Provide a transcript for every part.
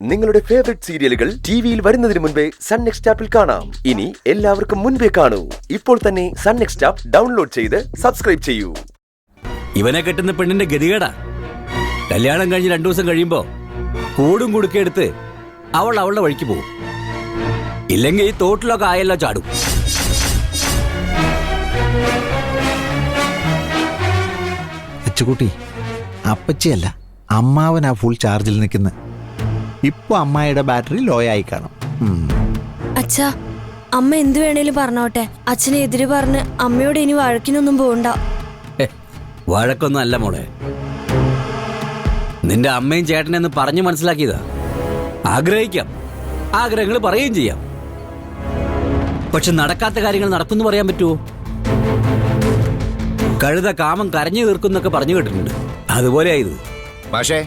നിങ്ങളുടെ ഫേവറേറ്റ് സീരിയലുകൾ ടിവിയിൽ വരുന്നതിന് മുൻപേ സൺ നെക്സ്റ്റ് ആപ്പിൽ കാണാം. ഇനി എല്ലാവർക്കും മുൻപേ കാണൂ. ഇപ്പോൾ തന്നെ സൺ നെക്സ്റ്റ് ആപ്പ് ഡൗൺലോഡ് ചെയ്ത് സബ്സ്ക്രൈബ് ചെയ്യൂ. ഇവനെ കെട്ടുന്ന പെണ്ണിന്റെ ഗതികേടാ. കല്യാണം കഴിഞ്ഞ് 2 ദിവസം കഴിയുമ്പോ കൂടും കുടുക്കെടുത്ത് അവൾ അവളുടെ വഴിക്ക് പോകും. ഇല്ലെങ്കിൽ ഈ തോട്ടിലൊക്കെ ആയല്ലോ ചാടും. അച്ചുകുട്ടി, അപ്പച്ചിയല്ല അമ്മാവനാ ഫുൾ ചാർജിൽ നിൽക്കുന്നത്. ഇപ്പൊ അമ്മായിയുടെ ബാറ്ററി ലോ ആയി കാണും. അച്ഛാ, അമ്മ എന്ത് വേണേലും പറഞ്ഞോട്ടെ. അച്ഛനെ എതിര് പറഞ്ഞ് അമ്മയോട് ഇനി വഴക്കിനൊന്നും പോകണ്ട. വഴക്കൊന്നും അല്ല മോളെ, നിന്റെ അമ്മയും ചേട്ടനെന്ന് പറഞ്ഞു മനസ്സിലാക്കിയതാ. ആഗ്രഹിക്കാം, ആഗ്രഹങ്ങൾ പറയുകയും ചെയ്യാം. പക്ഷെ നടക്കാത്ത കാര്യങ്ങൾ നടക്കുമെന്ന് പറയാൻ പറ്റുമോ? കഴുത കാമം കരഞ്ഞു തീർക്കുന്നൊക്കെ പറഞ്ഞു കേട്ടിട്ടുണ്ട്. അതുപോലെ ആയത്. പക്ഷേ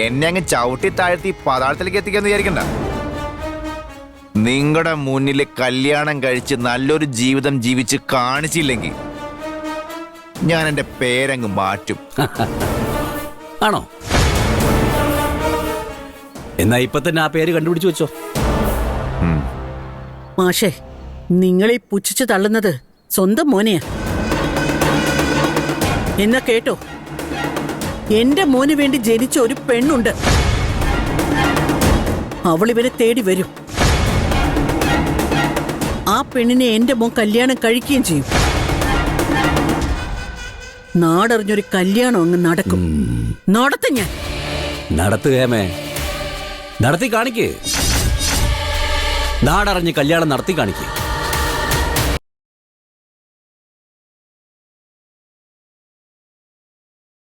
എന്നെ അങ്ങ് ചവിട്ടി താഴ്ത്തി പാതാളത്തിലേക്ക് എത്തിക്കാന്ന് വിചാരിക്കണ്ട. നിങ്ങളുടെ മുന്നിൽ കല്യാണം കഴിച്ച് നല്ലൊരു ജീവിതം ജീവിച്ച് കാണിച്ചില്ലെങ്കിൽ ഞാൻ എന്റെ പേരങ്ങ് മാറ്റും. ആണോ? എന്നാ ഇപ്പൊ തന്നെ ആ പേര് കണ്ടുപിടിച്ചു വെച്ചോ. മാഷേ, നിങ്ങളീ പുച്ഛിച്ചു തള്ളുന്നത് സ്വന്തം മോനെയാ. എന്നാ കേട്ടോ, എന്റെ മോന് വേണ്ടി ജനിച്ച ഒരു പെണ്ണുണ്ട്. അവൾ ഇവനെ തേടി വരും. ആ പെണ്ണിനെ എന്റെ മോൻ കല്യാണം കഴിക്കുകയും ചെയ്യും. നാടറിഞ്ഞൊരു കല്യാണം അങ്ങ് നടക്കും. നടത്തും ഞാൻ. നടത്തുകേമേ, നടത്തി കാണിക്കേ. നാടറിഞ്ഞ് കല്യാണം നടത്തി കാണിക്കേ.